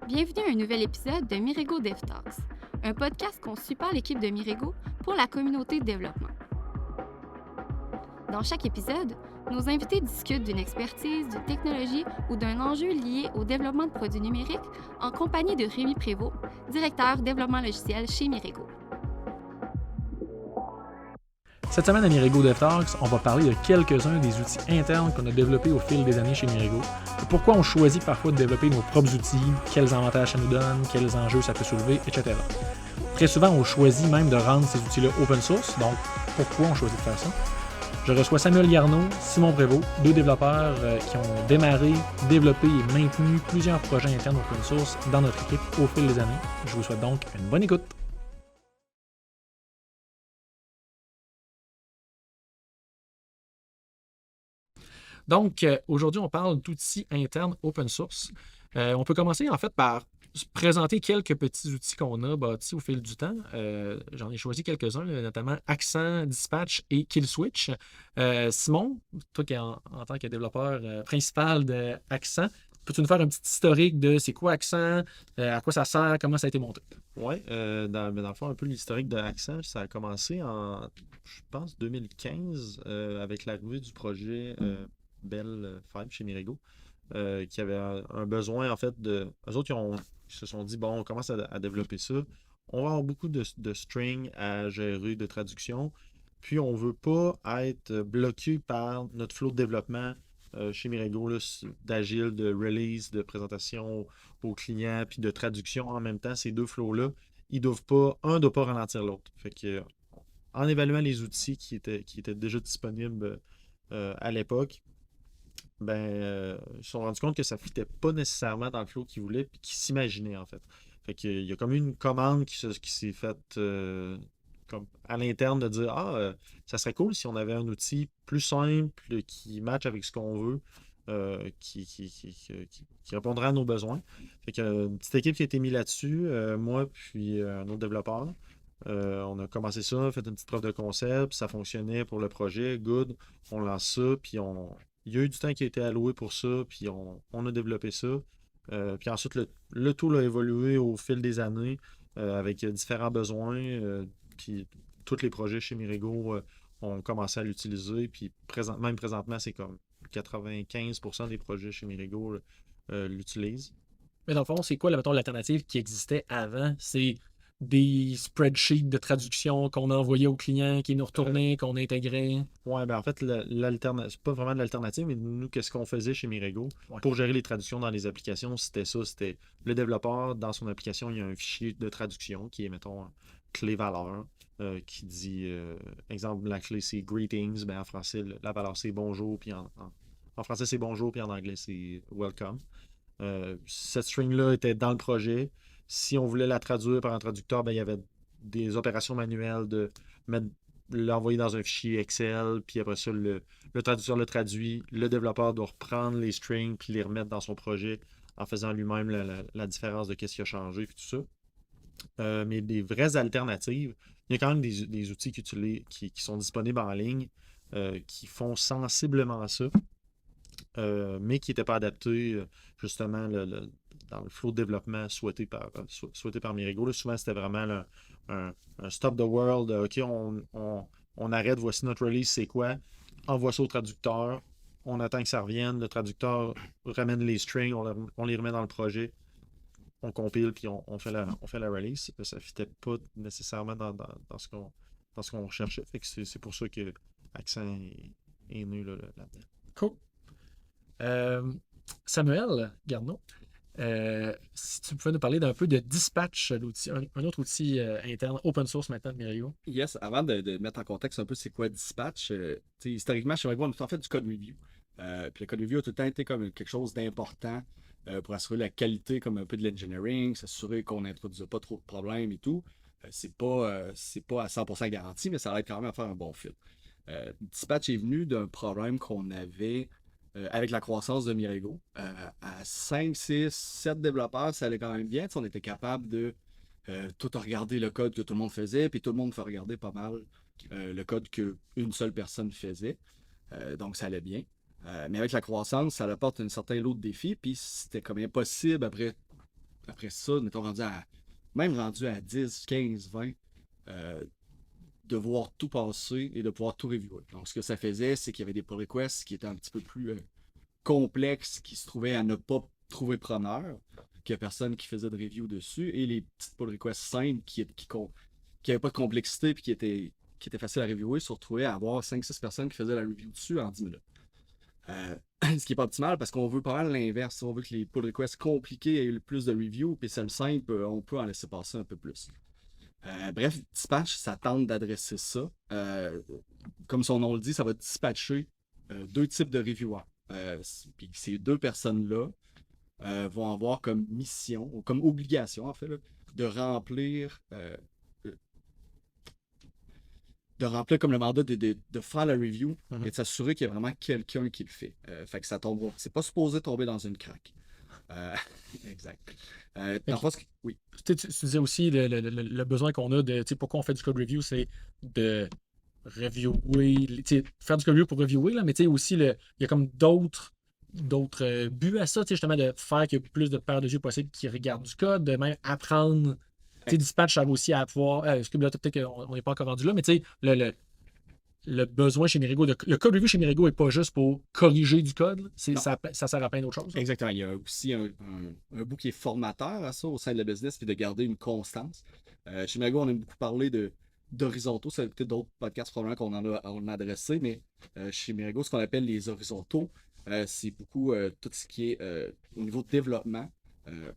Bienvenue à un nouvel épisode de Mirego Dev Talks, un podcast conçu par l'équipe de Mirego pour la communauté de développement. Dans chaque épisode, nos invités discutent d'une expertise, d'une technologie ou d'un enjeu lié au développement de produits numériques en compagnie de Rémi Prévost, directeur développement logiciel chez Mirego. Cette semaine à Mirego DevTalks, on va parler de quelques-uns des outils internes qu'on a développés au fil des années chez Mirego, pourquoi on choisit parfois de développer nos propres outils, quels avantages ça nous donne, quels enjeux ça peut soulever, etc. Très souvent, on choisit même de rendre ces outils-là open source, donc pourquoi on choisit de faire ça? Je reçois Samuel Garneau, Simon Prévost, deux développeurs qui ont démarré, développé et maintenu plusieurs projets internes open source dans notre équipe au fil des années. Je vous souhaite donc une bonne écoute. Donc, aujourd'hui, on parle d'outils internes open source. On peut commencer en fait par se présenter quelques petits outils qu'on a bâtis au fil du temps. J'en ai choisi quelques-uns, notamment Accent, Dispatch et Killswitch. Simon, toi qui es en tant que développeur principal d'Accent, peux-tu nous faire un petit historique de c'est quoi Accent, à quoi ça sert, comment ça a été monté? Oui, dans le fond, un peu l'historique de Accent, ça a commencé en, je pense, 2015 avec l'arrivée du projet Bell 5 chez Mirego, qui avait un besoin, en fait, de... Eux autres, ils se sont dit, bon, on commence à développer ça. On va avoir beaucoup de strings à gérer, de traduction, puis on veut pas être bloqué par notre flow de développement chez Mirego, là, d'agile, de release, de présentation aux clients, puis de traduction en même temps. Ces deux flows-là, ils doivent pas, un ne doit pas ralentir l'autre. Fait que, en évaluant les outils qui étaient déjà disponibles à l'époque, ils se sont rendus compte que ça ne fitait pas nécessairement dans le flow qu'ils voulaient puis qu'ils s'imaginaient en fait. Fait qu'il y a comme une commande qui s'est faite comme à l'interne de dire ça serait cool si on avait un outil plus simple qui match avec ce qu'on veut, qui répondrait à nos besoins. Fait qu'il y a une petite équipe qui a été mise là-dessus, moi puis un autre développeur. On a commencé ça, fait une petite preuve de concept, ça fonctionnait pour le projet, good. On lance ça, puis il y a eu du temps qui a été alloué pour ça, puis on a développé ça. Puis ensuite, le tool a évolué au fil des années avec différents besoins. Puis tous les projets chez Mirego ont commencé à l'utiliser. Puis même présentement, c'est comme 95% des projets chez Mirego l'utilisent. Mais dans le fond, c'est quoi, mettons, l'alternative qui existait avant? C'est des spreadsheets de traduction qu'on a envoyés aux clients, qui nous retournaient, qu'on intégrait. Ouais, en fait, c'est pas vraiment de l'alternative, mais nous, qu'est-ce qu'on faisait chez Mirego Ouais. pour gérer les traductions dans les applications, c'était ça, c'était le développeur, dans son application, il y a un fichier de traduction qui est, mettons, clé-valeur, qui dit, exemple, la clé c'est greetings, en français, la valeur c'est bonjour, puis en français c'est bonjour, puis en anglais c'est welcome. Cette string-là était dans le projet. Si on voulait la traduire par un traducteur, il y avait des opérations manuelles de l'envoyer dans un fichier Excel, puis après ça, le traducteur le traduit. Le développeur doit reprendre les strings puis les remettre dans son projet en faisant lui-même la différence de qu'est-ce qui a changé, puis tout ça. Mais des vraies alternatives, il y a quand même des outils qui sont disponibles en ligne qui font sensiblement ça. Mais qui n'était pas adapté justement dans le flow de développement souhaité par Mirego. Là, souvent, c'était vraiment un stop the world. OK, on arrête, voici notre release, c'est quoi? Envoie ça au traducteur. On attend que ça revienne. Le traducteur ramène les strings, on les remet dans le projet. On compile, puis on fait la release. Ça ne fitait pas nécessairement dans ce qu'on recherchait. Fait que c'est pour ça que Accent est né là-dedans. Cool. Samuel Garneau, si tu pouvais nous parler d'un peu de Dispatch, l'outil, un autre outil interne open source maintenant de Mirego. Yes, avant de mettre en contexte un peu c'est quoi Dispatch, historiquement, chez Mirego, on a en fait du code review. Puis le code review a tout le temps été comme quelque chose d'important pour assurer la qualité comme un peu de l'engineering, s'assurer qu'on n'introduise pas trop de problèmes et tout. C'est pas à 100% garanti, mais ça aide quand même à faire un bon fit. Dispatch est venu d'un problème qu'on avait avec la croissance de Mirego. À 5, 6, 7 développeurs, ça allait quand même bien. On était capable de tout regarder le code que tout le monde faisait, puis tout le monde fait regarder pas mal le code qu'une seule personne faisait. Donc ça allait bien. Mais avec la croissance, ça apporte un certain lot de défis, puis c'était comme impossible après après ça, mettons, même rendu à 10, 15, 20, de voir tout passer et de pouvoir tout reviewer. Donc, ce que ça faisait, c'est qu'il y avait des pull requests qui étaient un petit peu plus complexes, qui se trouvaient à ne pas trouver preneur, qu'il n'y a personne qui faisait de review dessus, et les petites pull requests simples qui n'avaient pas de complexité et qui étaient faciles à reviewer, se retrouvaient à avoir 5-6 personnes qui faisaient la review dessus en 10 minutes. Ce qui n'est pas optimal parce qu'on veut pas mal l'inverse. On veut que les pull requests compliqués aient le plus de review, puis celles simples, on peut en laisser passer un peu plus. Bref, Dispatch, ça tente d'adresser ça. Comme son nom le dit, ça va dispatcher 2 types de reviewers. Puis ces 2 personnes-là vont avoir comme mission, ou comme obligation en fait, là, de remplir comme le mandat de faire la review et de s'assurer qu'il y a vraiment quelqu'un qui le fait. Fait que ça tombe. C'est pas supposé tomber dans une craque. Exact. Oui. Tu disais aussi le besoin qu'on a de. Pourquoi on fait du code review, c'est de reviewer. Faire du code review pour reviewer, là, mais aussi, il y a comme d'autres buts à ça, justement, de faire qu'il y ait plus de paires de yeux possibles qui regardent du code, de même apprendre. Dispatch, ça va aussi à pouvoir. Peut-être qu'on n'est pas encore rendu là, mais le besoin chez Mirigo, le code review chez Mirigo n'est pas juste pour corriger du code, ça sert à plein d'autres choses. Exactement. Il y a aussi un bout qui est formateur à ça au sein de la business, puis de garder une constance. Chez Mirigo, on aime beaucoup parler d'horizontaux. Ça a peut-être d'autres podcasts probablement qu'on a adressé, mais chez Mirigo, ce qu'on appelle les horizontaux, c'est beaucoup tout ce qui est au niveau de développement.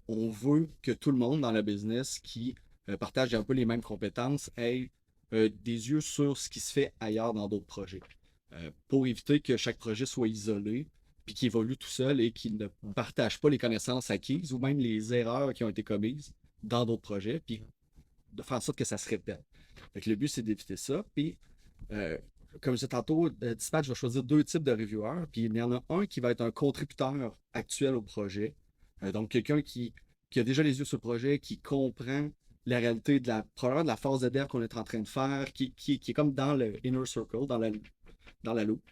On veut que tout le monde dans la business qui partage un peu les mêmes compétences ait des yeux sur ce qui se fait ailleurs dans d'autres projets. Pour éviter que chaque projet soit isolé, puis qu'il évolue tout seul et qu'il ne partage pas les connaissances acquises ou même les erreurs qui ont été commises dans d'autres projets, puis de faire en sorte que ça se répète. Donc, le but, c'est d'éviter ça. Puis, comme je disais tantôt, Dispatch va choisir 2 types de reviewers, puis il y en a un qui va être un contributeur actuel au projet. Donc, quelqu'un qui a déjà les yeux sur le projet, qui comprend la réalité probablement de la phase de dev qu'on est en train de faire, qui est comme dans le inner circle, dans la loupe.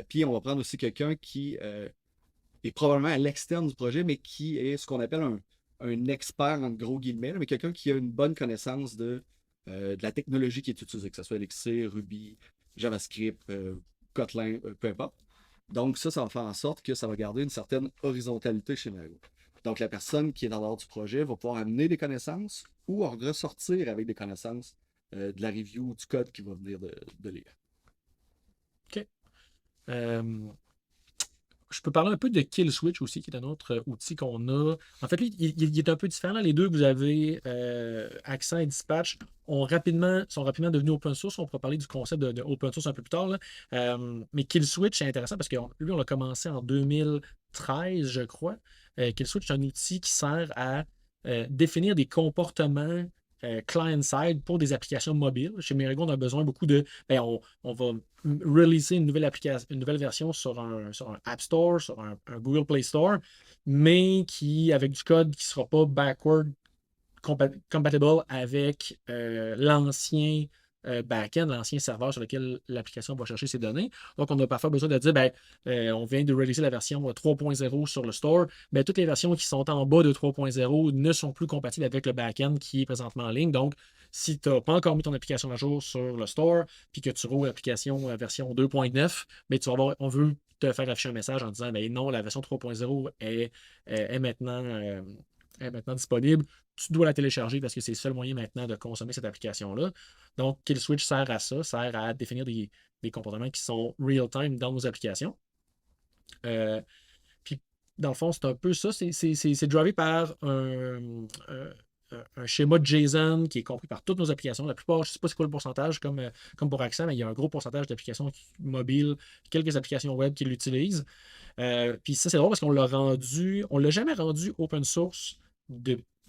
Puis, on va prendre aussi quelqu'un qui est probablement à l'externe du projet, mais qui est ce qu'on appelle un expert, en gros guillemets, mais quelqu'un qui a une bonne connaissance de la technologie qui est utilisée, que ce soit Elixir, Ruby, JavaScript, Kotlin, peu importe. Donc, ça va faire en sorte que ça va garder une certaine horizontalité chez Mirigo. Donc, la personne qui est dans l'ordre du projet va pouvoir amener des connaissances ou ressortir avec des connaissances de la review du code qu'il va venir de lire. OK. Je peux parler un peu de Kill Switch aussi, qui est un autre outil qu'on a. En fait, lui, il est un peu différent. Là. Les deux que vous avez, Accent et Dispatch, sont rapidement devenus open source. On pourra parler du concept de open source un peu plus tard. Là. Mais Kill Switch, c'est intéressant parce que lui, on l'a commencé en 2013, je crois. Kill Switch, c'est un outil qui sert à définir des comportements client-side pour des applications mobiles. Chez Mirigo, on a besoin beaucoup de... on va releaser une nouvelle version sur un App Store, sur un Google Play Store, mais avec du code qui ne sera pas backward compatible avec l'ancien back-end, l'ancien serveur sur lequel l'application va chercher ses données. Donc, on a parfois besoin de dire, on vient de releaser la version 3.0 sur le store. Toutes les versions qui sont en bas de 3.0 ne sont plus compatibles avec le back-end qui est présentement en ligne. Donc, si tu n'as pas encore mis ton application à jour sur le store, puis que tu roules l'application version 2.9, tu vas avoir, on veut te faire afficher un message en disant, non, la version 3.0 est maintenant disponible. Tu dois la télécharger parce que c'est le seul moyen maintenant de consommer cette application-là. Donc, Kill Switch sert à ça, sert à définir des comportements qui sont real-time dans nos applications. Puis, dans le fond, c'est un peu ça. C'est drivé par un schéma JSON qui est compris par toutes nos applications. La plupart, je ne sais pas c'est quoi le pourcentage comme pour Accent, mais il y a un gros pourcentage d'applications mobiles, quelques applications web qui l'utilisent. Puis ça, c'est drôle parce qu'on l'a jamais rendu open source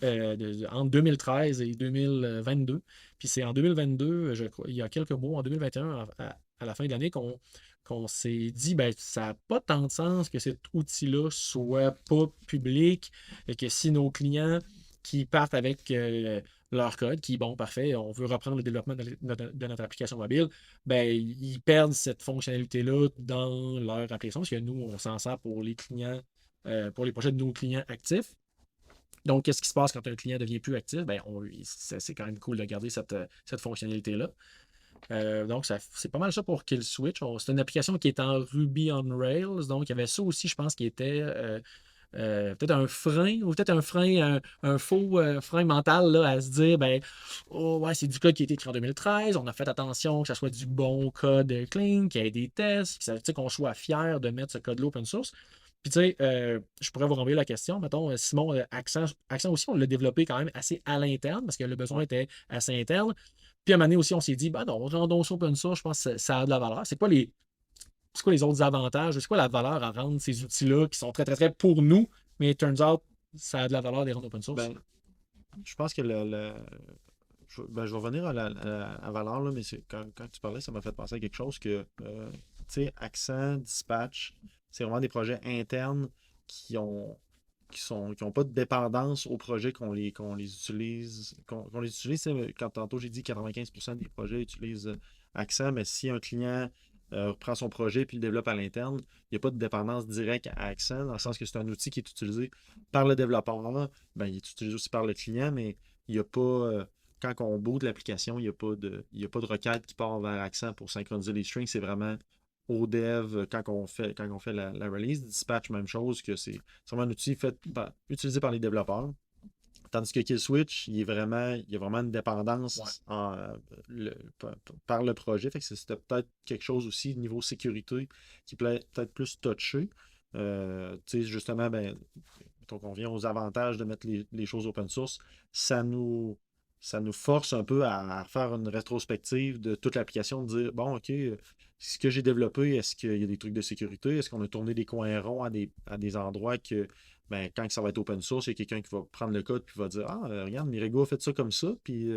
entre 2013 et 2022. Puis c'est en 2022, je crois, il y a quelques mois, en 2021, à la fin de l'année, qu'on s'est dit, ça n'a pas tant de sens que cet outil-là soit pas public et que si nos clients qui partent avec leur code, qui, parfait, on veut reprendre le développement de notre application mobile, ils perdent cette fonctionnalité-là dans leur application, parce que nous, on s'en sert pour les clients, pour les projets de nos clients actifs. Donc, qu'est-ce qui se passe quand un client devient plus actif? Ben, c'est quand même cool de garder cette fonctionnalité-là. Donc, c'est pas mal ça pour Kill Switch. C'est une application qui est en Ruby on Rails. Donc, il y avait ça aussi, je pense, qui était peut-être un frein, ou peut-être un faux frein mental là, à se dire, ben, oh, ouais, c'est du code qui a été écrit en 2013. On a fait attention que ça soit du bon code clean, qu'il y ait des tests, qu'on soit fier de mettre ce code-là open source. Puis, tu sais, je pourrais vous renvoyer la question. Mettons, Simon, Accent aussi, on l'a développé quand même assez à l'interne parce que le besoin était assez interne. Puis, à un moment donné aussi, on s'est dit, ben non, rendons ça open source, je pense que ça a de la valeur. C'est quoi les autres avantages? C'est quoi la valeur à rendre ces outils-là qui sont très, très, très pour nous, mais it turns out, ça a de la valeur des rendre open source? Ben, je pense que je vais revenir à la valeur, là, mais quand tu parlais, ça m'a fait penser à quelque chose que, tu sais, Accent, Dispatch, c'est vraiment des projets internes qui ont, qui ont pas de dépendance aux projets qu'on les utilise. Qu'on les utilise, quand tantôt j'ai dit 95% des projets utilisent Accent, mais si un client reprend son projet puis le développe à l'interne, il n'y a pas de dépendance directe à Accent, dans le sens que c'est un outil qui est utilisé par le développeur. Ben, il est utilisé aussi par le client, mais il n'y a pas. Quand on boot l'application, il y a pas de requête qui part vers Accent pour synchroniser les strings. C'est vraiment au dev quand on fait la release. Dispatch, même chose, que c'est vraiment un outil utilisé par les développeurs. Tandis que KillSwitch, il y a vraiment une dépendance par le projet. Fait que c'était peut-être quelque chose aussi niveau sécurité qui peut être plus touché. Tu sais, justement, ben, donc on vient aux avantages de mettre les choses open source. Ça nous force un peu à faire une rétrospective de toute l'application, de dire, bon, OK, ce que j'ai développé, est-ce qu'il y a des trucs de sécurité? Est-ce qu'on a tourné des coins ronds à des endroits que, ben, quand ça va être open source, il y a quelqu'un qui va prendre le code et va dire, ah, regarde, Mirego a fait ça comme ça, puis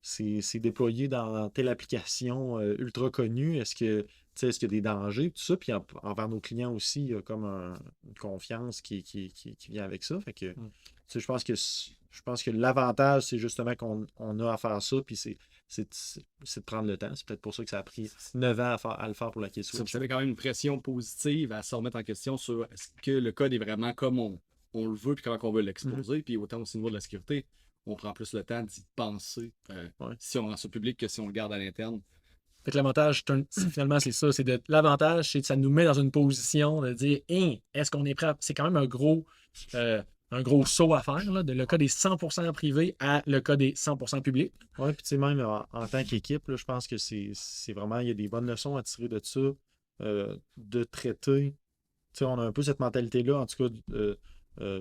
c'est déployé dans telle application ultra connue. Est-ce qu'il y a des dangers, tout ça? Puis envers nos clients aussi, il y a comme une confiance qui vient avec ça. Fait que, tu sais, je pense que l'avantage, c'est justement qu'on a à faire ça, puis c'est de prendre le temps. C'est peut-être pour ça que ça a pris 9 ans à le faire pour la question. Vous avez quand même une pression positive à se remettre en question sur est-ce que le code est vraiment comme on le veut puis comment on veut l'exposer. Puis autant aussi au niveau de la sécurité, on prend plus le temps d'y penser si on rend ça public que si on le garde à l'interne. Fait que l'avantage, finalement, c'est ça. L'avantage, c'est que ça nous met dans une position de dire, hey, est-ce qu'on est prêt C'est quand même un gros saut à faire, là, de le code est 100% privé à le code est 100% public. Oui, puis tu sais, même en tant qu'équipe, je pense que c'est vraiment, il y a des bonnes leçons à tirer de ça, de traiter. Tu sais, on a un peu cette mentalité-là, en tout cas,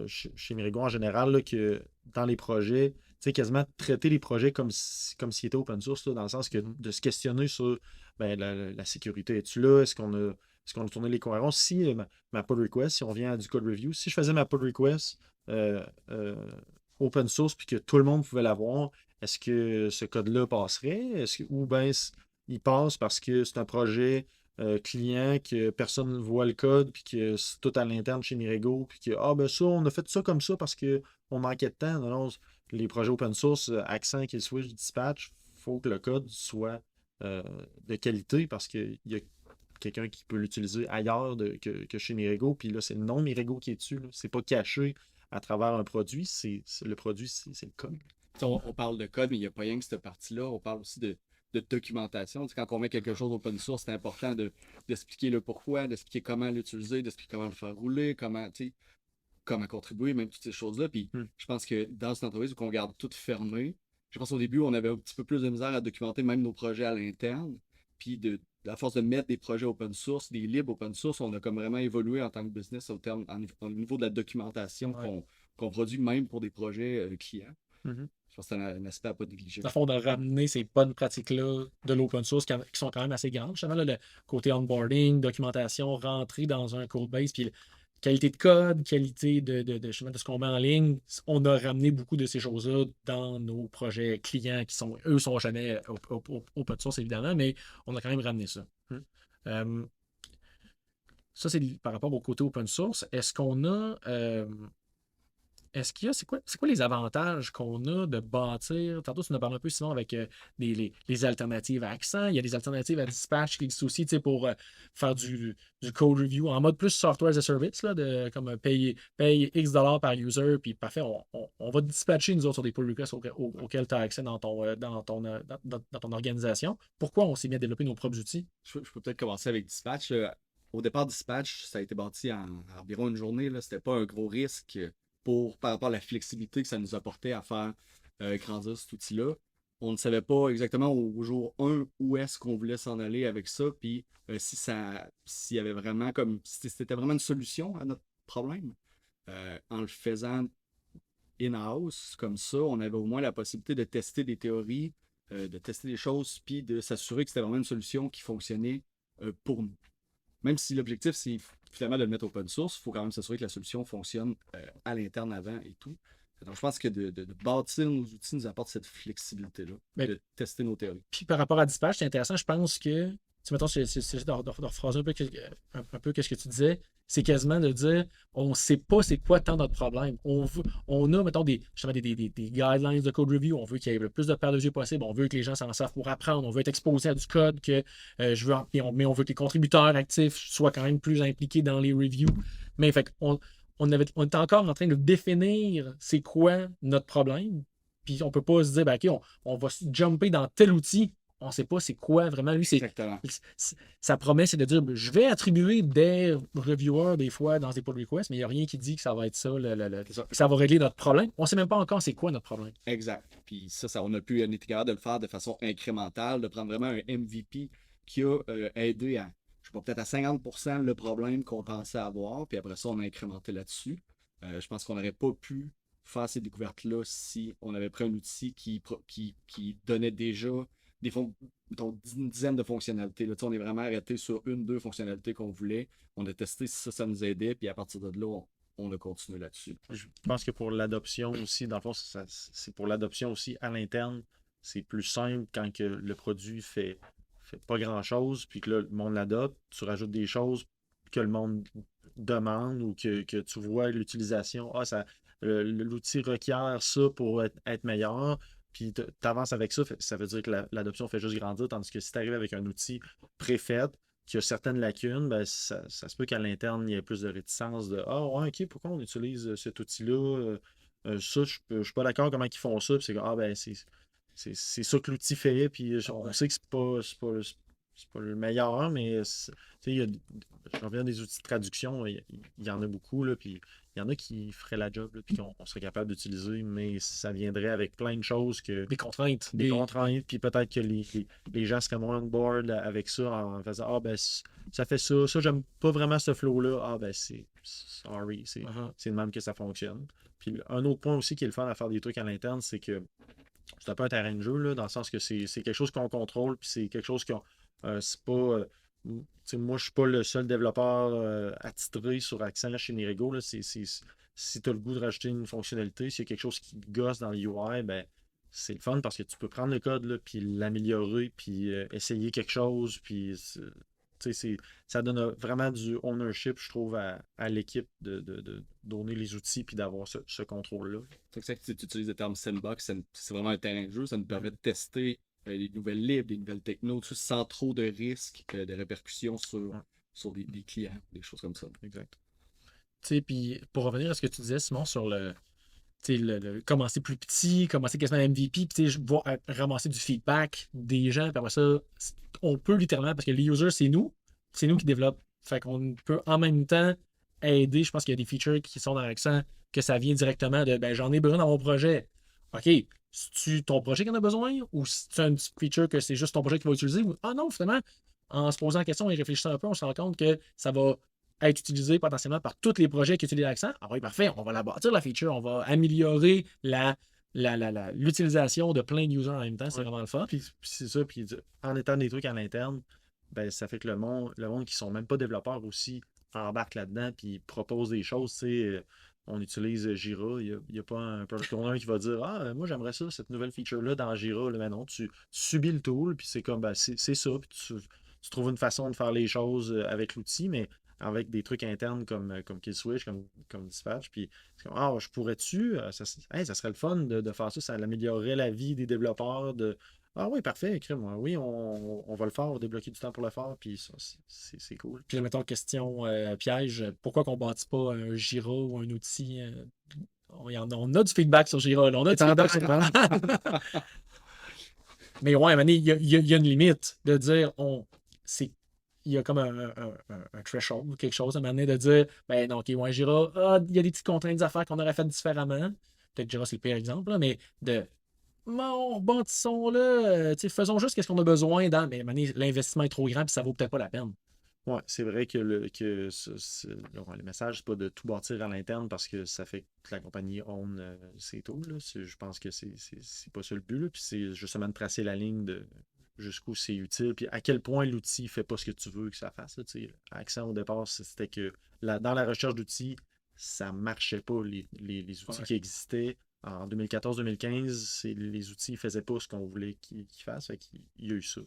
chez Mirego en général, là, que dans les projets, tu sais, quasiment traiter les projets comme s'ils étaient open source, là, dans le sens que de se questionner sur ben, la sécurité. Es-tu là? Est-ce qu'on a tourné les cohérents? Si ma pull request, si on vient à du code review, si je faisais ma pull request open source puis que tout le monde pouvait l'avoir, est-ce que ce code-là passerait? Ou bien il passe parce que c'est un projet client que personne ne voit le code puis que c'est tout à l'interne chez Mirego puis que ben ça, on a fait ça comme ça parce qu'on manquait de temps. Non, les projets open source, Accent, KillSwitch, Dispatch, il faut que le code soit de qualité parce qu'il y a quelqu'un qui peut l'utiliser ailleurs que chez Mirego. Puis là, c'est le nom Mirego qui est dessus. C'est pas caché à travers un produit. Le produit, c'est le code. On parle de code, mais il n'y a pas rien que cette partie-là. On parle aussi de documentation. Quand on met quelque chose open source, c'est important d'expliquer le pourquoi, d'expliquer comment l'utiliser, d'expliquer comment le faire rouler, comment contribuer, même toutes ces choses-là. Puis je pense que dans cette entreprise où on garde tout fermé, je pense qu'au début, on avait un petit peu plus de misère à documenter même nos projets à l'interne. Puis à force de mettre des projets open source, des libres open source, on a comme vraiment évolué en tant que business au niveau de la documentation qu'on produit même pour des projets clients. Je pense que c'est un aspect à ne pas négliger. Dans le fond, de ramener ces bonnes pratiques-là de l'open source qui sont quand même assez grandes. Justement, là, le côté onboarding, documentation, rentrer dans un codebase, puis qualité de code, qualité de ce qu'on met en ligne, on a ramené beaucoup de ces choses-là dans nos projets clients qui sont, eux, sont jamais open source, évidemment, mais on a quand même ramené ça. Ça, c'est par rapport au côté open source. Est-ce qu'on a c'est quoi les avantages qu'on a de bâtir? Tantôt, tu nous as parlé un peu, Simon, avec les alternatives à Accent. Il y a des alternatives à Dispatch qui existent aussi, tu sais, pour faire du code review en mode plus software as a service, là, comme paye X dollars par user, puis parfait, on va dispatcher nous autres sur des pull requests auxquels tu as accès dans ton organisation. Pourquoi on s'est mis à développer nos propres outils? Je peux peut-être commencer avec Dispatch. Au départ, Dispatch, ça a été bâti en environ une journée. C'était pas un gros risque par rapport à la flexibilité que ça nous apportait à faire grandir cet outil-là. On ne savait pas exactement au jour 1 où est-ce qu'on voulait s'en aller avec ça, puis s'il y avait vraiment si c'était vraiment une solution à notre problème. En le faisant in-house, comme ça, on avait au moins la possibilité de tester des théories, de tester des choses, puis de s'assurer que c'était vraiment une solution qui fonctionnait pour nous. Même si l'objectif, c'est finalement de le mettre open source, il faut quand même s'assurer que la solution fonctionne à l'interne avant et tout. Donc, je pense que de bâtir nos outils nous apporte cette flexibilité-là, de tester nos théories. Puis par rapport à Dispatch, c'est intéressant, je pense que, mettons, c'est de rephraser un peu ce que tu disais, c'est quasiment de dire, on ne sait pas c'est quoi tant notre problème. On a, mettons, justement des guidelines de code review, on veut qu'il y ait le plus de paires de yeux possible, on veut que les gens s'en servent pour apprendre, on veut être exposé à du code, mais on veut que les contributeurs actifs soient quand même plus impliqués dans les reviews. Mais fait on était encore en train de définir c'est quoi notre problème, puis on peut pas se dire, ben, OK, on va jumper dans tel outil, on sait pas c'est quoi vraiment. Lui, Exactement. sa promesse, c'est de dire, je vais attribuer des reviewers des fois dans des pull requests, mais il n'y a rien qui dit que ça va être ça, que ça va régler notre problème. On sait même pas encore c'est quoi notre problème. Exact. Puis on a été capable de le faire de façon incrémentale, de prendre vraiment un MVP qui a aidé à, je sais pas, peut-être à 50% le problème qu'on pensait avoir, puis après ça, on a incrémenté là-dessus. Je pense qu'on n'aurait pas pu faire ces découvertes-là si on avait pris un outil qui donnait déjà une dizaine de fonctionnalités. Là, on est vraiment arrêté sur 1-2 fonctionnalités qu'on voulait. On a testé si ça nous aidait, puis à partir de là, on a continué là-dessus. Je pense que pour l'adoption aussi, dans le fond, c'est pour l'adoption aussi à l'interne, c'est plus simple quand que le produit fait pas grand-chose, puis que là, le monde l'adopte, tu rajoutes des choses que le monde demande ou que tu vois l'utilisation. L'outil requiert ça pour être meilleur, puis tu avances avec ça, ça veut dire que l'adoption fait juste grandir, tandis que si tu arrives avec un outil préfet, qui a certaines lacunes, ben ça se peut qu'à l'interne, il y ait plus de réticence de Ah, ouais, ok, pourquoi on utilise cet outil-là ça, je suis pas d'accord comment ils font ça, puis c'est que ben c'est ça que l'outil fait, puis on sait que c'est pas le meilleur, mais je reviens des outils de traduction, il y en a beaucoup, là, puis il y en a qui feraient la job, là, puis qu'on serait capable d'utiliser, mais ça viendrait avec plein de choses Des contraintes. Des contraintes, puis peut-être que les gens seraient moins on board avec ça en faisant ben ça fait ça, j'aime pas vraiment ce flow-là, ben sorry, c'est de même que ça fonctionne. Puis un autre point aussi qui est le fun à faire des trucs à l'interne, c'est que c'est un peu un terrain de jeu, là, dans le sens que c'est quelque chose qu'on contrôle, puis c'est quelque chose qu'on. C'est pas. Moi, je suis pas le seul développeur attitré sur Accent chez Nirego. Là, si tu as le goût de rajouter une fonctionnalité, s'il y a quelque chose qui te gosse dans le UI, ben, c'est le fun parce que tu peux prendre le code, là, puis l'améliorer, puis essayer quelque chose, puis ça donne vraiment du ownership, je trouve, à l'équipe de donner les outils puis d'avoir ce contrôle-là. C'est ça que tu utilises le terme sandbox, c'est vraiment un terrain de jeu, ça nous permet de tester des nouvelles libres, des nouvelles technos, sans trop de risques, de répercussions sur des clients, des choses comme ça. Exact. Puis pour revenir à ce que tu disais, Simon, sur le commencer plus petit, commencer quasiment MVP, puis je vais ramasser du feedback des gens, puis après ça, on peut littéralement, parce que les users, c'est nous qui développent. Fait qu'on peut en même temps aider. Je pense qu'il y a des features qui sont dans Accent que ça vient directement de j'en ai besoin dans mon projet. OK, c'est-tu ton projet qui en a besoin ou c'est un petit feature que c'est juste ton projet qui va utiliser? Ou non, finalement, en se posant la question et réfléchissant un peu, on se rend compte que ça va être utilisé potentiellement par tous les projets qui utilisent Accent. Ah oui, parfait, on va la bâtir la feature, on va améliorer l'utilisation de plein de users en même temps, c'est vraiment le fun. Puis c'est ça, puis en étant des trucs à l'interne, ben ça fait que le monde qui sont même pas développeurs aussi embarque là-dedans puis propose des choses, on utilise Jira, il n'y a pas un product owner qui va dire moi j'aimerais ça, cette nouvelle feature-là dans Jira, là, mais non, tu subis le tool, puis c'est comme c'est ça, puis tu trouves une façon de faire les choses avec l'outil, mais avec des trucs internes comme Kill Switch, comme Dispatch. Puis, c'est comme, je pourrais-tu, ça serait le fun de faire ça, ça améliorerait la vie des développeurs. Ah oui, parfait, écris-moi. Oui, on va le faire, on va débloquer du temps pour le faire, puis ça, c'est cool. Puis, mettons, question piège, pourquoi qu'on ne bâtit pas un Jira ou un outil on a du feedback sur Jira, là, on a du feedback sur Mais ouais, à un moment donné, il y a une limite de dire, il y a comme un threshold ou quelque chose à un moment donné de dire, ben non, ok, ouais, Jira, il y a des petites contraintes d'affaires qu'on aurait faites différemment. Peut-être Jira, c'est le pire exemple, là, mais bon, bâtissons-le, faisons juste ce qu'on a besoin dans, mais à un moment donné, l'investissement est trop grand puis ça vaut peut-être pas la peine. Ouais, c'est vrai que le message, c'est pas de tout bâtir à l'interne parce que ça fait que la compagnie own ses tools. Là. Je pense que c'est pas ça le but. Là. Puis c'est justement de tracer la ligne de jusqu'où c'est utile. Puis à quel point l'outil fait pas ce que tu veux que ça fasse. Là, Accent au départ, c'était que dans la recherche d'outils, ça marchait pas les outils qui existaient. En 2014-2015, les outils ne faisaient pas ce qu'on voulait qu'ils fassent. Fait qu'il y a eu ça.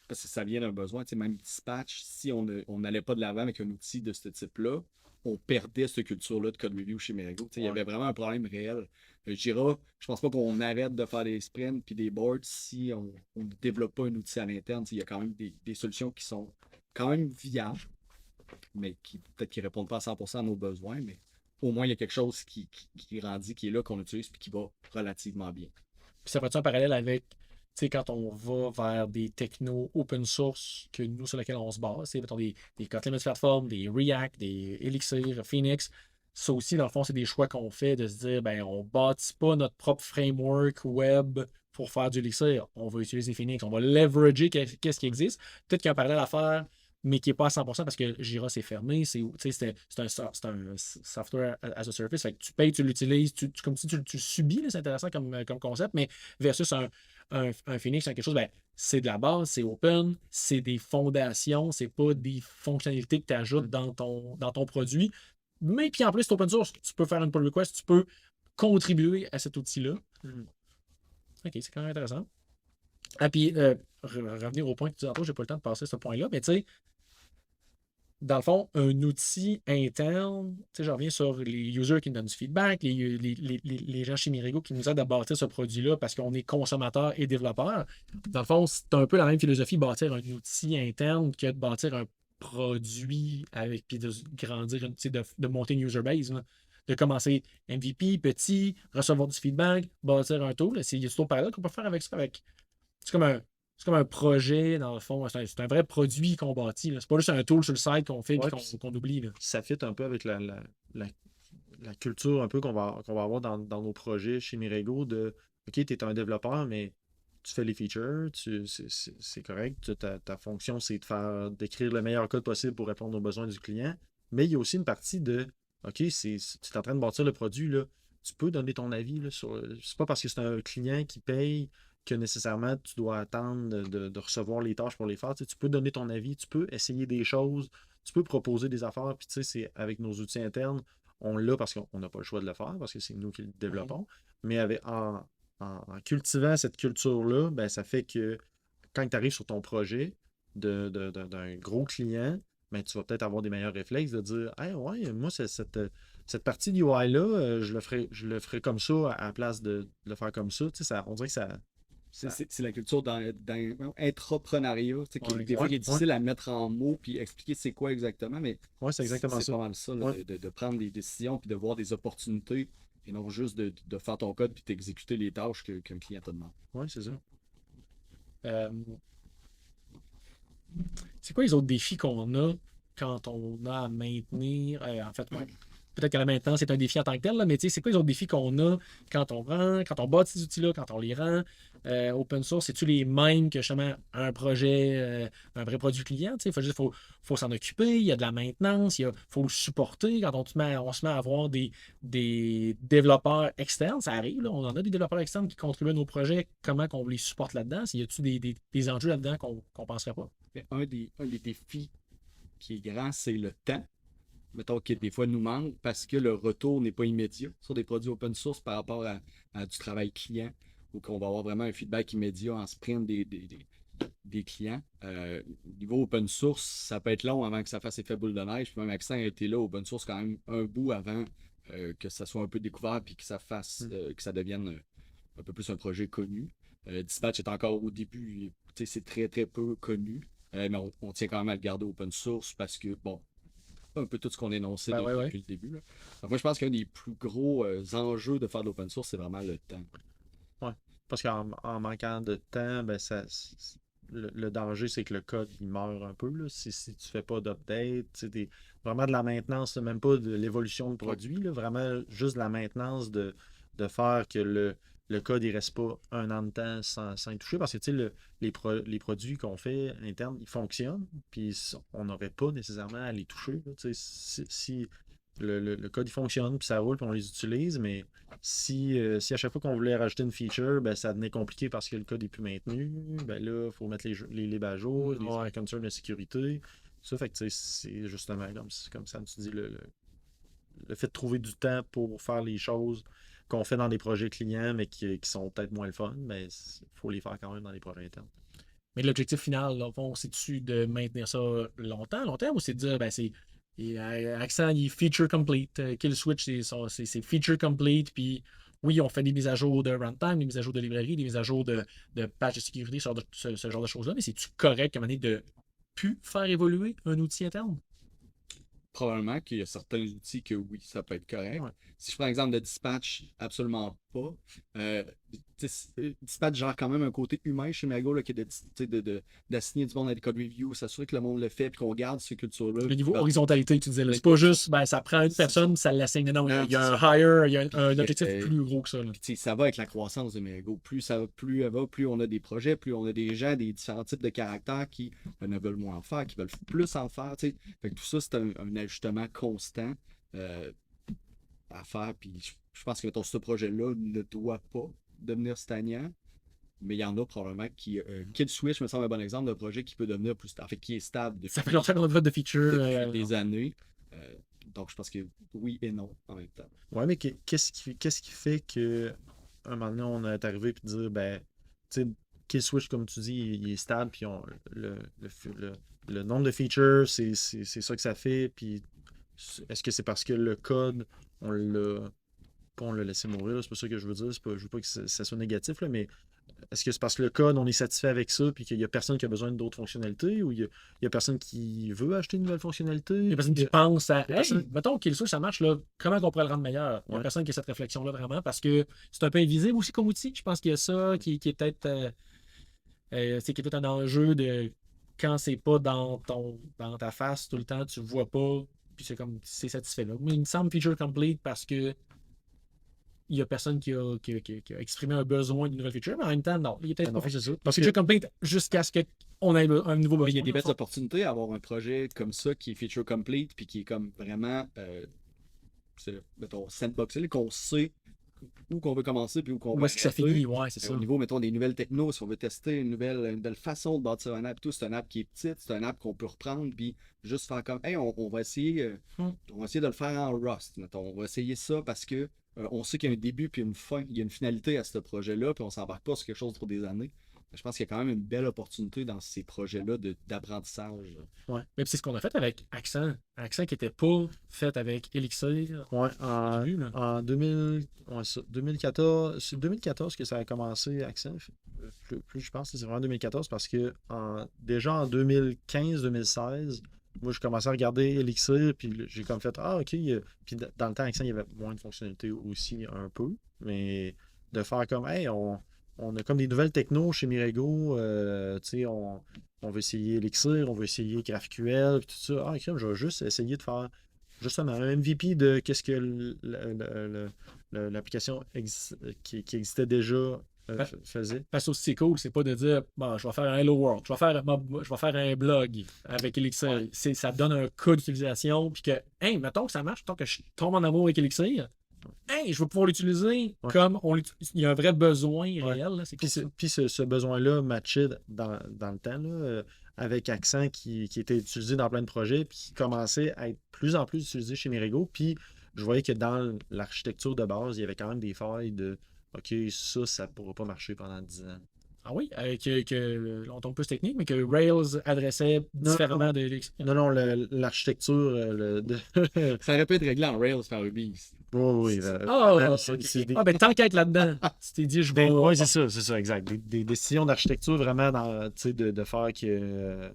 Parce que ça vient d'un besoin. Même Dispatch, si on n'allait pas de l'avant avec un outil de ce type-là, on perdait cette culture-là de code review chez Merigo. Il y avait vraiment un problème réel. Jira, je pense pas qu'on arrête de faire des sprints puis des boards si on ne développe pas un outil à l'interne. Il y a quand même des solutions qui sont quand même viables, mais qui peut-être qui ne répondent pas à 100% à nos besoins, mais au moins il y a quelque chose qui grandit, qui est là, qu'on utilise puis qui va relativement bien. Puis ça fait un parallèle avec quand on va vers des technos open source que nous sur lesquels on se base, c'est mettons des Kotlin Multiplatform, des React, des Elixir, Phoenix. Ça aussi, dans le fond, c'est des choix qu'on fait de se dire, ben, on ne bâtit pas notre propre framework web pour faire du Elixir. On va utiliser Phoenix. On va leverager qu'est-ce qui existe. Peut-être qu'il y a un parallèle à faire, mais qui n'est pas à 100% parce que Jira, c'est fermé. C'est un software as a service. Fait que tu payes, tu l'utilises, comme si tu le subis. C'est intéressant comme concept, mais versus un Phoenix, c'est quelque chose, ben, c'est de la base, c'est open, c'est des fondations, c'est pas des fonctionnalités que tu ajoutes dans ton produit. Mais puis en plus, c'est open source. Tu peux faire une pull request, tu peux contribuer à cet outil-là. OK, c'est quand même intéressant. Ah, puis, revenir au point que tu disais, j'ai pas le temps de passer ce point-là, mais tu sais, dans le fond, un outil interne, je reviens sur les users qui nous donnent du feedback, les gens chez Merigo qui nous aident à bâtir ce produit-là parce qu'on est consommateur et développeur. Dans le fond, c'est un peu la même philosophie, bâtir un outil interne que de bâtir un produit avec, puis de grandir, de monter une user base. Là. De commencer MVP, petit, recevoir du feedback, bâtir un tool. C'est tout parallèle qu'on peut faire avec ça. C'est comme un projet, dans le fond. C'est un vrai produit qu'on bâtit. C'est pas juste un tool sur le site qu'on fait et qu'on oublie. Là. Ça fit un peu avec la culture un peu qu'on va avoir dans nos projets chez Merigo de OK, tu es un développeur, mais tu fais les features, c'est correct. Ta fonction, c'est d'écrire le meilleur code possible pour répondre aux besoins du client. Mais il y a aussi une partie de OK, tu es en train de bâtir le produit, là, tu peux donner ton avis. C'est pas parce que c'est un client qui paye que nécessairement tu dois attendre de recevoir les tâches pour les faire. Tu peux donner ton avis, tu peux essayer des choses, tu peux proposer des affaires, puis c'est avec nos outils internes, on l'a parce qu'on n'a pas le choix de le faire, parce que c'est nous qui le développons. Mais en cultivant cette culture-là, ben, ça fait que quand tu arrives sur ton projet d'un gros client, ben, tu vas peut-être avoir des meilleurs réflexes de dire hey, ouais, moi, cette partie d'UI-là, je le ferai comme ça à la place de le faire comme ça. On dirait que ça. C'est la culture d'intrapreneuriat, des fois qui est difficile à mettre en mots puis expliquer c'est quoi exactement, mais c'est exactement ça. C'est pas mal ça, là, de prendre des décisions puis de voir des opportunités et non juste de faire ton code puis d'exécuter les tâches qu'un client te demande. Oui, c'est ça. C'est quoi les autres défis qu'on a quand on a à maintenir, en fait, peut-être que la maintenance c'est un défi en tant que tel, là, mais c'est quoi les autres défis qu'on a quand on bâtit ces outils-là, quand on les rend open source, c'est-tu les mêmes que justement un projet, un vrai produit client? Il faut s'en occuper, il y a de la maintenance, il faut le supporter. Quand on se met à avoir des développeurs externes, ça arrive, là, on en a des développeurs externes qui contribuent à nos projets, comment qu'on les supporte là-dedans? Y a-t-il des enjeux là-dedans qu'on ne penserait pas? Un des défis qui est grand, c'est le temps. Mettons qui des fois nous manque parce que le retour n'est pas immédiat sur des produits open source par rapport à du travail client ou qu'on va avoir vraiment un feedback immédiat en sprint des clients. Niveau open source, ça peut être long avant que ça fasse effet boule de neige. Puis même Accent a été là, open source, quand même un bout avant que ça soit un peu découvert puis que ça fasse, que ça devienne un peu plus un projet connu. Dispatch est encore au début, c'est très très peu connu. Mais on tient quand même à le garder open source parce que, bon, un peu tout ce qu'on a énoncé depuis le début. Là. Donc, moi, je pense qu'un des plus gros enjeux de faire de l'open source, c'est vraiment le temps. Ouais. Parce qu'en manquant de temps, ben le danger, c'est que le code il meurt un peu. Là. Si tu fais pas d'update, vraiment de la maintenance, même pas de l'évolution de produit, là, vraiment juste de la maintenance de faire que le code il reste pas un an de temps sans y toucher. Parce que les produits qu'on fait internes, ils fonctionnent, puis on n'aurait pas nécessairement à les toucher. Là, si le code il fonctionne, puis ça roule, puis on les utilise, mais si à chaque fois qu'on voulait rajouter une feature, ben, ça devenait compliqué parce que le code n'est plus maintenu, ben là, il faut mettre les libs à jour, les concerns de sécurité. Ça fait que c'est justement comme ça, tu dis, le fait de trouver du temps pour faire les choses qu'on fait dans des projets clients, mais qui sont peut-être moins le fun, mais il faut les faire quand même dans les projets internes. Mais l'objectif final, là, au fond, c'est-tu de maintenir ça long terme, ou c'est de dire, ben, Accent, il est feature complete. Kill Switch, c'est feature complete. Puis oui, on fait des mises à jour de runtime, des mises à jour de librairie, des mises à jour de patch de sécurité, ce genre de choses-là. Mais c'est-tu correct à un moment donné de plus faire évoluer un outil interne? Probablement qu'il y a certains outils que oui, ça peut être correct. Ouais. Si je prends l'exemple de Dispatch, absolument pas. Dispatch gère quand même un côté humain chez Mago, là, qui est d'assigner du monde à des code review, s'assurer que le monde le fait et qu'on garde ces cultures-là. Le niveau horizontalité, tu disais, là, c'est pas juste, ben, ça prend une personne, ça l'assigne. Non, il y a un hire, il y a un objectif plus gros que ça. Là. Ça va avec la croissance de Mago. Plus elle va, plus on a des projets, plus on a des gens, des différents types de caractères qui ne veulent moins en faire, qui veulent plus en faire. Fait que tout ça, c'est un ajustement constant à faire. Puis je pense que mettons, ce projet-là ne doit pas devenir stagnant. Mais il y en a probablement qui. Kill Switch me semble un bon exemple d'un projet qui peut devenir plus stable. En fait, qui est stable depuis, ça fait longtemps qu'on a fait de feature. depuis des années. Donc je pense que oui et non en même temps. Ouais, mais qu'est-ce qui fait que un moment donné, on est arrivé et dire, ben, tu sais, Kill Switch, comme tu dis, il est stable, puis le nombre de features, c'est ça que ça fait, puis est-ce que c'est parce que le code, on l'a laissé mourir, là, c'est pas ça que je veux dire, je veux pas que ça soit négatif, là, mais est-ce que c'est parce que le code, on est satisfait avec ça, puis qu'il y a personne qui a besoin d'autres fonctionnalités, ou il y a personne qui veut acheter une nouvelle fonctionnalité? Il y a personne qui pense à. Hey, mettons qu'il ça marche, là, comment on pourrait le rendre meilleur? Il y a Ouais. personne qui a cette réflexion-là vraiment parce que c'est un peu invisible aussi comme outil. Je pense qu'il y a ça qui est peut-être. C'est qui est peut-être un enjeu de quand c'est pas dans ta face tout le temps, tu le vois pas, puis c'est satisfait là. Mais il me semble feature complete parce que il n'y a personne qui a exprimé un besoin d'une nouvelle feature, mais en même temps, non. Il est peut-être pas fait ça. Parce que feature complete jusqu'à ce qu'on ait un nouveau besoin. Il y a des belles opportunités à avoir un projet comme ça qui est feature complete puis qui est comme vraiment mettons, sandboxé, qu'on sait où qu'on veut commencer puis où qu'on Où est-ce que ça finit? Ouais, c'est ça. Au niveau, mettons, des nouvelles technos, si on veut tester une nouvelle façon de bâtir un app, tout, c'est une app qui est petite, c'est une app qu'on peut reprendre puis juste faire comme, hey, on va essayer de le faire en Rust, mettons. On va essayer ça parce que on sait qu'il y a un début puis une fin, il y a une finalité à ce projet-là, puis on s'embarque pas sur quelque chose pour des années. Je pense qu'il y a quand même une belle opportunité dans ces projets-là d'apprentissage. Ouais. Mais c'est ce qu'on a fait avec Accent. Accent qui n'était pas fait avec Elixir. Ouais, en 2014, c'est 2014 que ça a commencé, Accent. Plus je pense, c'est vraiment 2014 parce que déjà en 2015-2016, moi, je commençais à regarder Elixir, puis j'ai comme fait, ah, OK. Puis dans le temps, Accent, il y avait moins de fonctionnalités aussi, un peu. Mais de faire comme, hey, on a comme des nouvelles technos chez Mirego. Tu sais, on veut essayer Elixir, on veut essayer GraphQL, puis tout ça. Ah, OK, je vais juste essayer de faire justement un MVP de qu'est-ce que l'application qui existait déjà faisait. Parce que aussi, c'est cool, c'est pas de dire, bon, je vais faire un Hello World, je vais faire un blog avec Elixir. Ouais. Ça donne un cas d'utilisation, puis que, hey, mettons que ça marche, mettons que je tombe en amour avec Elixir, hey, je vais pouvoir l'utiliser comme il y a un vrai besoin réel. Là, c'est cool, puis ce besoin-là matchait dans le temps, là, avec Accent qui était utilisé dans plein de projets, puis qui commençait à être de plus en plus utilisé chez Mirego. Puis je voyais que dans l'architecture de base, il y avait quand même des failles de OK, ça ne pourra pas marcher pendant 10 ans. Ah oui, on tombe plus technique, mais que Rails adressait différemment de l'X. Non, l'architecture Ça aurait pu être réglé en Rails par Ruby. oui, Ben tant qu'à être là-dedans, tu t'es dit, je vais. oui, c'est ça, exact. Des décisions d'architecture vraiment de faire que.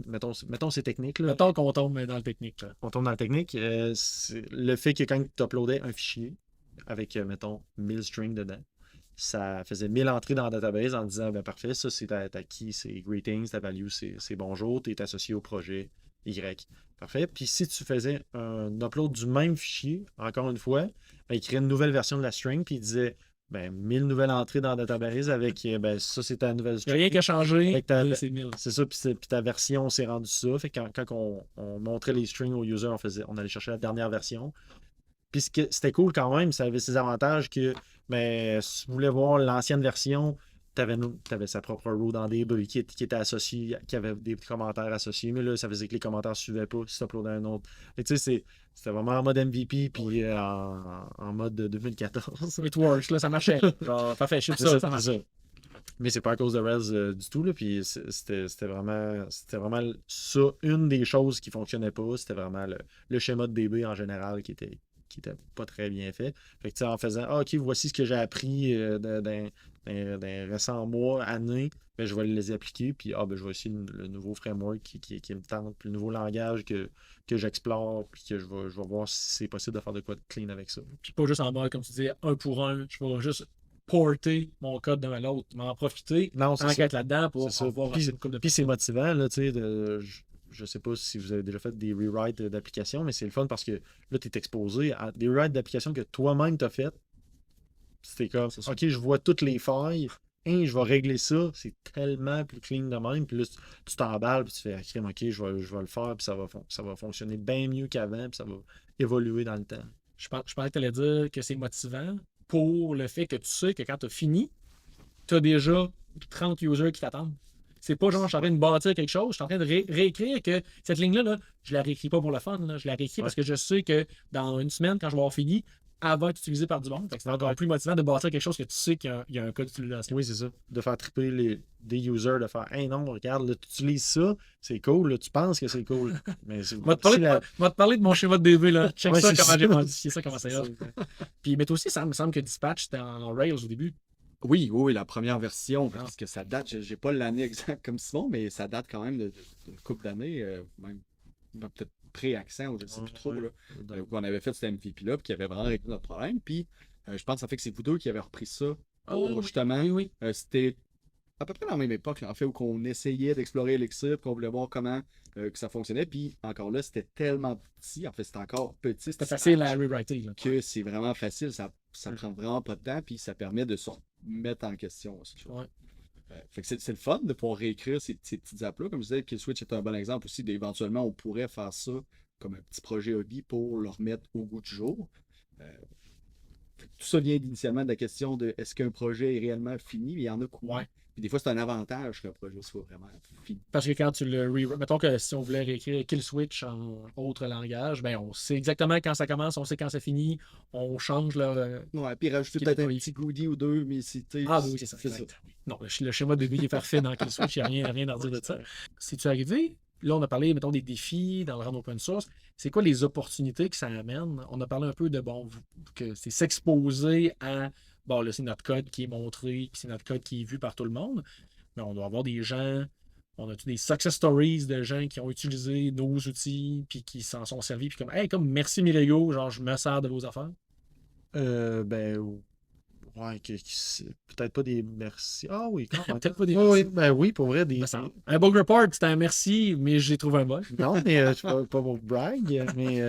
Mettons c'est technique. Là. Mettons qu'on tombe dans le technique. Là. On tombe dans la technique. C'est le fait que quand tu uploadais un fichier avec, mettons, 1000 strings dedans, ça faisait 1000 entrées dans la database en disant, ben parfait, ça c'est ta key, c'est greetings, ta value, c'est bonjour, tu es associé au projet Y. Parfait. Puis si tu faisais un upload du même fichier, encore une fois, ben, il créait une nouvelle version de la string, puis il disait, ben 1000 nouvelles entrées dans la database avec, ben ça c'est ta nouvelle Il n'y a string. rien qui a changé, c'est 1000. C'est ça, puis ta version s'est rendue ça. Fait que quand on montrait les strings aux users, on allait chercher la dernière version. Puis c'était cool quand même, ça avait ses avantages que, ben, si tu voulais voir l'ancienne version, tu avais sa propre row dans DB qui était associée, qui avait des commentaires associés, mais là, ça faisait que les commentaires ne suivaient pas si tu uploadais un autre. Et tu sais, c'était vraiment en mode MVP, puis en mode 2014. It works, là, ça marchait. Genre, parfait, je sais ça marche. Ça. Mais c'est pas à cause de Rails du tout, là, puis c'était vraiment ça, une des choses qui fonctionnait pas, c'était vraiment le schéma de DB en général qui était pas très bien fait. Fait que, en faisant, OK, voici ce que j'ai appris dans récents mois, années, ben, je vais les appliquer, puis ben, je vais essayer le nouveau framework qui me tente, puis le nouveau langage que j'explore, puis que je vais voir si c'est possible de faire de quoi de clean avec ça. Puis pas juste en mode, comme tu dis, un pour un, je vais juste porter mon code d'un à l'autre, m'en profiter, Non, c'est être là-dedans pour voir Puis c'est motivant, là, tu sais, je sais pas si vous avez déjà fait des rewrites d'applications, mais c'est le fun parce que là, tu es exposé à des rewrites d'applications que toi-même t'as faites. C'était comme, OK, je vois toutes les failles, je vais régler ça. C'est tellement plus clean de même. Puis là, tu t'emballes, puis tu fais, OK, je vais le faire, puis ça va fonctionner bien mieux qu'avant, puis ça va évoluer dans le temps. Je pensais que tu allais dire que c'est motivant pour le fait que tu sais que quand tu as fini, tu as déjà 30 users qui t'attendent. C'est pas genre, je suis en train de bâtir quelque chose, je suis en train de réécrire que cette ligne-là, là, je la réécris pas pour le fun, là, je la réécris parce que je sais que dans une semaine, quand je vais avoir fini, elle va être utilisée par du monde. C'est encore plus motivant de bâtir quelque chose que tu sais qu'il y a un code d'utilisation. Oui, c'est ça. De faire triper des users, de faire, hey non, regarde, là, tu utilises ça, c'est cool, là, tu penses que c'est cool. Mais c'est moi, te parler de mon schéma de DB, là. Check ça, comment j'ai modifié ça, comment ça y Puis, mais toi aussi, ça me semble que Dispatch, c'était en Rails au début. Oui, la première version, parce que ça date, j'ai pas l'année exacte comme Simon, mais ça date quand même d'une couple d'années, même peut-être pré-accent, ou je ne sais plus trop, là, où on avait fait cet MVP-là, puis qui avait vraiment réglé notre problème. Puis je pense que ça fait que c'est vous deux qui avez repris ça. Justement, c'était à peu près dans la même époque, là, en fait, où on essayait d'explorer Elixir, qu'on voulait voir comment que ça fonctionnait. Puis encore là, c'était tellement petit, en fait, c'était encore petit. C'était facile à rewriter. Que c'est vraiment facile, ça prend vraiment pas de temps, puis ça permet de se mettre en question aussi. Ouais. Fait que c'est le fun de pouvoir réécrire ces petites apps-là. Comme je disais, Killswitch est un bon exemple aussi. Éventuellement, on pourrait faire ça comme un petit projet hobby pour le remettre au goût du jour. Tout ça vient initialement de la question de est-ce qu'un projet est réellement fini? Il y en a quoi? Ouais. Puis des fois, c'est un avantage qu'un projet soit vraiment fini. Parce que quand tu le mettons que si on voulait réécrire Killswitch en autre langage, ben on sait exactement quand ça commence, on sait quand ça finit, on change le. Ouais, puis rajouter peut-être un petit goodie ou deux, mais si tu. Ah oui, c'est ça. Non, le schéma de début est parfait dans Killswitch, il n'y a rien à dire de ça. Si tu es arrivé, là, on a parlé, mettons, des défis dans le rendre open source. C'est quoi les opportunités que ça amène? On a parlé un peu de, que c'est s'exposer à, là, c'est notre code qui est montré, puis c'est notre code qui est vu par tout le monde. Mais on doit avoir des gens, on a des success stories de gens qui ont utilisé nos outils, puis qui s'en sont servis, puis comme merci Mirego, genre, je me sers de vos affaires. Ouais, peut-être pas des merci. Ah oui, quand même. Peut-être pas des merci. Oui, pour vrai, un bug report, c'était un merci, mais j'ai trouvé un bug. Non, mais pas pour brag, mais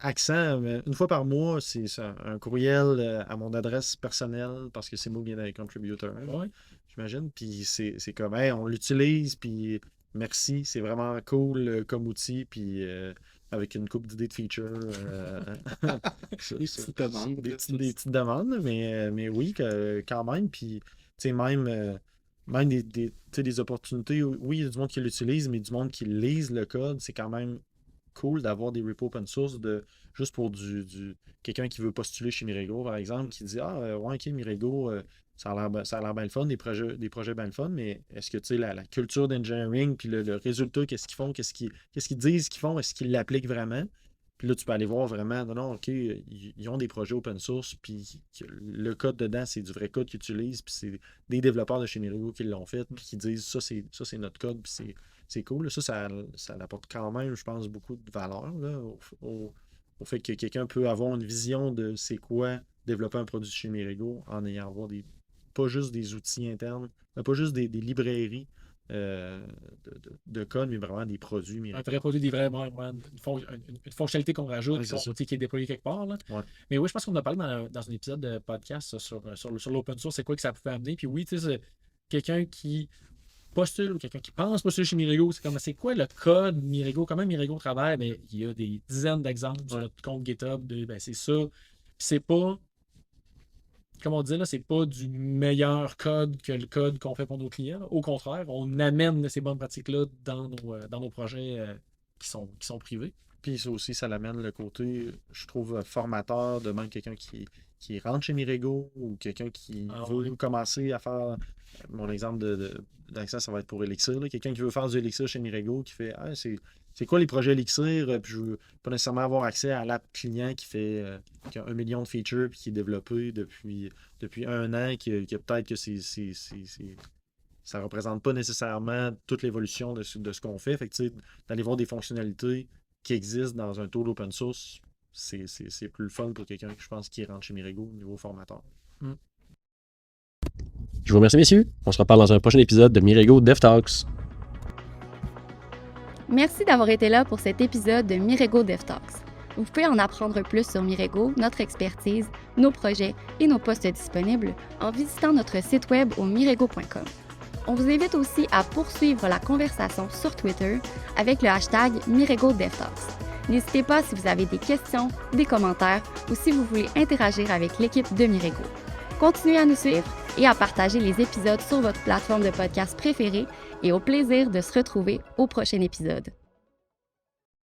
accent, une fois par mois, c'est un courriel à mon adresse personnelle, parce que c'est moi qui viens d'être contributor, j'imagine. Puis c'est comme, hey, on l'utilise, puis merci, c'est vraiment cool comme outil, puis avec une couple d'idées de features. Des petites demandes, mais oui, quand même. Puis, tu sais, même des opportunités. Oui, il y a du monde qui l'utilise, mais du monde qui lise le code, c'est quand même cool d'avoir des repos open source juste pour quelqu'un qui veut postuler chez Mirego, par exemple, qui dit ouais, ok, Mirego, ça a l'air bien le fun, des projets bien le fun, mais est-ce que tu sais, la culture d'engineering, puis le résultat, qu'est-ce qu'ils font, qu'est-ce qu'ils disent qu'ils font, est-ce qu'ils l'appliquent vraiment? Puis là, tu peux aller voir vraiment, non, ok, ils ont des projets open source, puis le code dedans, c'est du vrai code qu'ils utilisent, puis c'est des développeurs de chez Mirego qui l'ont fait, puis qui disent ça, c'est notre code, puis c'est cool. Ça apporte quand même, je pense, beaucoup de valeur là, au fait que quelqu'un peut avoir une vision de c'est quoi développer un produit chez Mirego en ayant pas juste des outils internes, pas juste des librairies de code, mais vraiment des produits Mirego. Un vrai produit, vraiment une fonctionnalité qu'on rajoute, qui est déployée quelque part. Là. Ouais. Mais oui, je pense qu'on a parlé dans un épisode de podcast sur l'open source, c'est quoi que ça pouvait amener. Puis oui, tu sais, c'est quelqu'un qui postule ou quelqu'un qui pense postuler chez Mirego, c'est quoi le code Mirego, comment Mirego travaille? Ben, il y a des dizaines d'exemples sur notre compte GitHub c'est ça. C'est pas, comme on dit là, c'est pas du meilleur code que le code qu'on fait pour nos clients. Au contraire, on amène ces bonnes pratiques-là dans nos projets qui sont privés. Puis ça aussi, ça l'amène le côté, je trouve, formateur de même quelqu'un qui rentre chez Mirego ou quelqu'un qui veut commencer à faire. Mon exemple d'accès, ça va être pour Elixir. Quelqu'un qui veut faire du Elixir chez Mirego, qui fait c'est quoi les projets Elixir? Puis je veux pas nécessairement avoir accès à l'app client qui a 1 million de features puis qui est développé depuis 1 an, qui a peut-être que ça représente pas nécessairement toute l'évolution de ce qu'on fait. Fait que d'aller voir des fonctionnalités qui existent dans un tool open source, c'est plus le fun pour quelqu'un que je pense qui rentre chez Mirego au niveau formateur. Je vous remercie, messieurs. On se reparle dans un prochain épisode de Mirego Dev Talks. Merci d'avoir été là pour cet épisode de Mirego Dev Talks. Vous pouvez en apprendre plus sur Mirego, notre expertise, nos projets et nos postes disponibles en visitant notre site web au mirego.com. On vous invite aussi à poursuivre la conversation sur Twitter avec le hashtag MiregoDevTalks. N'hésitez pas si vous avez des questions, des commentaires ou si vous voulez interagir avec l'équipe de Mirego. Continuez à nous suivre et à partager les épisodes sur votre plateforme de podcast préférée et au plaisir de se retrouver au prochain épisode.